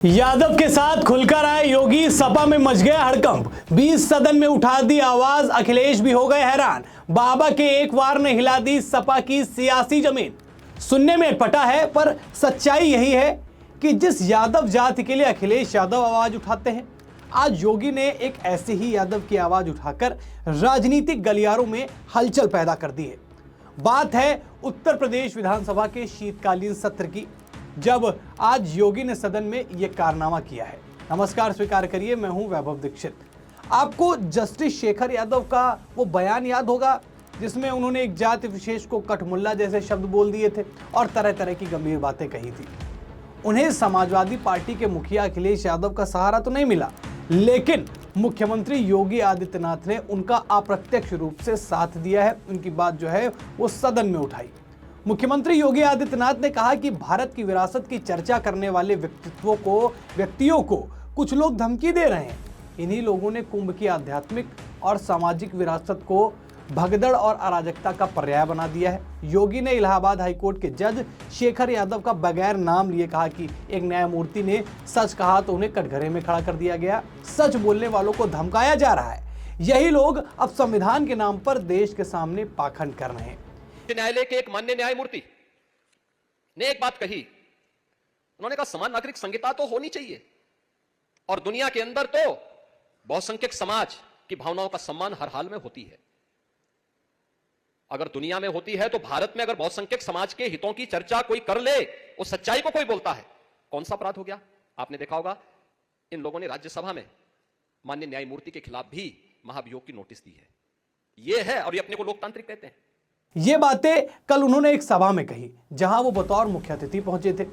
यादव के साथ खुलकर आए योगी, सपा में मच गया हड़कंप। 20 सदन में उठा दी आवाज, अखिलेश भी हो गए हैरान। बाबा के एक वार ने हिला दी सपा की सियासी जमीन। सुनने में पटा है पर सच्चाई यही है कि जिस यादव जाति के लिए अखिलेश यादव आवाज उठाते हैं, आज योगी ने एक ऐसे ही यादव की आवाज उठाकर राजनीतिक गलियारों में हलचल पैदा कर दी है। बात है उत्तर प्रदेश विधानसभा के शीतकालीन सत्र की, जब आज योगी ने सदन में यह कारनामा किया है। नमस्कार, स्वीकार करिए, मैं हूं वैभव दीक्षित। आपको जस्टिस शेखर यादव का वो बयान याद होगा जिसमें उन्होंने एक जाति विशेष को कठमुल्ला जैसे शब्द बोल दिए थे और तरह तरह की गंभीर बातें कही थी। उन्हें समाजवादी पार्टी के मुखिया अखिलेश यादव का सहारा तो नहीं मिला, लेकिन मुख्यमंत्री योगी आदित्यनाथ ने उनका अप्रत्यक्ष रूप से साथ दिया है। उनकी बात जो है वो सदन में उठाई। मुख्यमंत्री योगी आदित्यनाथ ने कहा कि भारत की विरासत की चर्चा करने वाले व्यक्तियों को कुछ लोग धमकी दे रहे हैं। इन्हीं लोगों ने कुंभ की आध्यात्मिक और सामाजिक विरासत को भगदड़ और अराजकता का पर्याय बना दिया है। योगी ने इलाहाबाद हाईकोर्ट के जज शेखर यादव का बगैर नाम लिए कहा कि एक न्यायमूर्ति ने सच कहा तो उन्हें कटघरे में खड़ा कर दिया गया। सच बोलने वालों को धमकाया जा रहा है। यही लोग अब संविधान के नाम पर देश के सामने पाखंड कर रहे हैं। न्यायालय के एक माननीय न्यायमूर्ति ने एक बात कही। उन्होंने कहा समान नागरिक संहिता तो होनी चाहिए और दुनिया के अंदर तो बहुसंख्यक समाज की भावनाओं का सम्मान हर हाल में होती है। अगर दुनिया में होती है तो भारत में अगर बहुसंख्यक समाज के हितों की चर्चा कोई कर ले, उस सच्चाई को कोई बोलता है, कौन सा अपराध हो गया? आपने देखा होगा इन लोगों ने राज्यसभा में माननीय न्यायमूर्ति के खिलाफ भी महाभियोग की नोटिस दी है। यह है और ये अपने को लोकतांत्रिक कहते हैं। ये बातें कल उन्होंने एक सभा में कही जहां वो बतौर मुख्य अतिथि पहुंचे थे।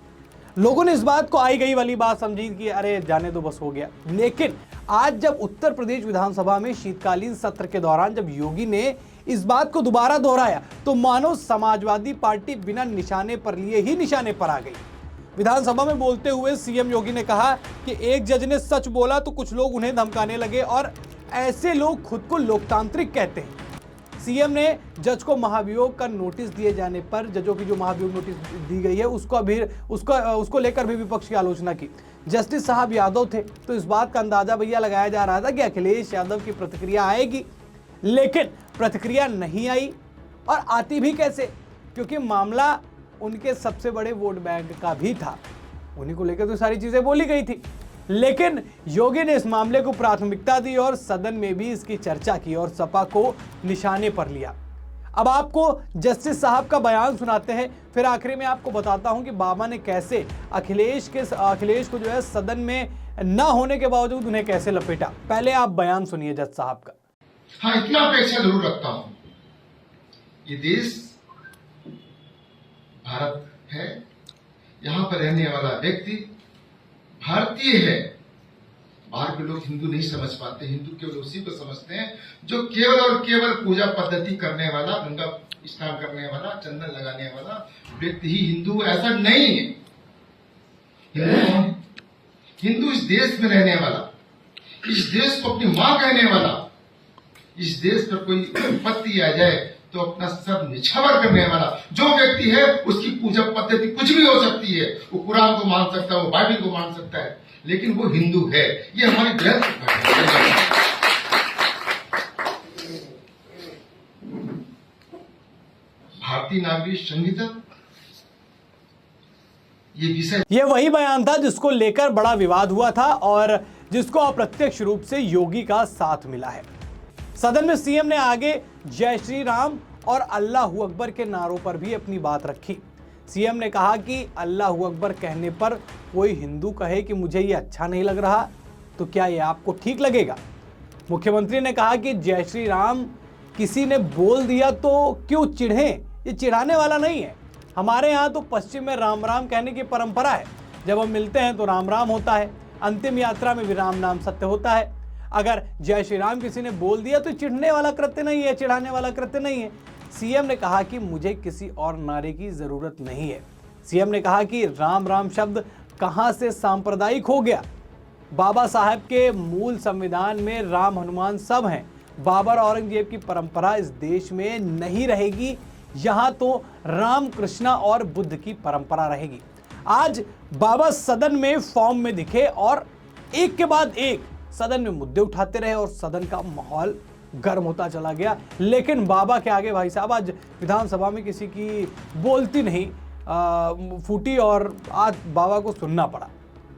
लोगों ने इस बात को आई गई वाली बात समझी कि अरे जाने दो, बस हो गया। लेकिन आज जब उत्तर प्रदेश विधानसभा में शीतकालीन सत्र के दौरान जब योगी ने इस बात को दोबारा दोहराया तो मानो समाजवादी पार्टी बिना निशाने पर लिए ही निशाने पर आ गई। विधानसभा में बोलते हुए सीएम योगी ने कहा कि एक जज ने सच बोला तो कुछ लोग उन्हें धमकाने लगे और ऐसे लोग खुद को लोकतांत्रिक कहते हैं। सीएम ने जज को महाभियोग का नोटिस दिए जाने पर, जजों की जो महाभियोग नोटिस दी गई है उसको लेकर भी विपक्ष की आलोचना की। जस्टिस साहब यादव थे तो इस बात का अंदाजा भैया लगाया जा रहा था कि अखिलेश यादव की प्रतिक्रिया आएगी, लेकिन प्रतिक्रिया नहीं आई। और आती भी कैसे, क्योंकि मामला उनके सबसे बड़े वोट बैंक का भी था। उन्हीं को लेकर तो सारी चीजें बोली गई थी। लेकिन योगी ने इस मामले को प्राथमिकता दी और सदन में भी इसकी चर्चा की और सपा को निशाने पर लिया। अब आपको जस्टिस साहब का बयान सुनाते हैं, फिर आखिरी में आपको बताता हूं कि बाबा ने कैसे अखिलेश को जो है सदन में न होने के बावजूद उन्हें कैसे लपेटा। पहले आप बयान सुनिए जज साहब का। हाँ, इतना अपेक्षा जरूर रखता हूं। ये देश भारत है, यहां पर रहने वाला व्यक्ति भारतीय है। बाहर के लोग हिंदू नहीं समझ पाते। हिंदू केवल उसी को समझते हैं जो केवल और केवल पूजा पद्धति करने वाला, गंगा स्नान करने वाला, चंदन लगाने वाला व्यक्ति ही हिंदू। ऐसा नहीं है। हिंदू इस देश में रहने वाला, इस देश को अपनी मां कहने वाला, इस देश पर कोई विपत्ति आ जाए तो अपना सब निछावर करने वाला जो व्यक्ति है, उसकी पूजा पद्धति कुछ भी हो सकती है। वो कुरान को मान सकता है, वो बाइबल को मान सकता है, लेकिन वो हिंदू है। ये हमारी ग्रंथ है। भारतीय नागरिक संहिता ये विषय, ये वही बयान था जिसको लेकर बड़ा विवाद हुआ था और जिसको अप्रत्यक्ष रूप से योगी का साथ मिला है। सदन में सीएम ने आगे जय श्री राम और अल्लाहू अकबर के नारों पर भी अपनी बात रखी। सीएम ने कहा कि अल्लाहू अकबर कहने पर कोई हिंदू कहे कि मुझे ये अच्छा नहीं लग रहा तो क्या ये आपको ठीक लगेगा। मुख्यमंत्री ने कहा कि जय श्री राम किसी ने बोल दिया तो क्यों चिढ़ें, ये चिढ़ाने वाला नहीं है। हमारे यहाँ तो पश्चिम में राम राम कहने की परंपरा है। जब हम मिलते हैं तो राम राम होता है, अंतिम यात्रा में भी राम नाम सत्य होता है। अगर जय श्री राम किसी ने बोल दिया तो चिढ़ने वाला कृत्य नहीं है, चिढ़ाने वाला कृत्य नहीं है। सीएम ने कहा कि मुझे किसी और नारे की जरूरत नहीं है। सीएम ने कहा कि राम राम शब्द कहां से सांप्रदायिक हो गया। बाबा साहब के मूल संविधान में राम हनुमान सब हैं। बाबर औरंगजेब की परंपरा इस देश में नहीं रहेगी। यहां तो राम कृष्णा और बुद्ध की परंपरा रहेगी। आज बाबा सदन में फॉर्म में दिखे और एक के बाद एक सदन में मुद्दे उठाते रहे और सदन का माहौल गर्म होता चला गया। लेकिन बाबा के आगे भाई साहब आज विधानसभा में किसी की बोलती नहीं फूटी और आज बाबा को सुनना पड़ा।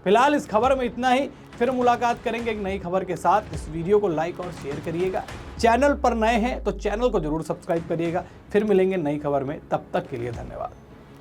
फिलहाल इस खबर में इतना ही। फिर मुलाकात करेंगे एक नई खबर के साथ। इस वीडियो को लाइक और शेयर करिएगा। चैनल पर नए हैं तो चैनल को जरूर सब्सक्राइब करिएगा। फिर मिलेंगे नई खबर में, तब तक के लिए धन्यवाद।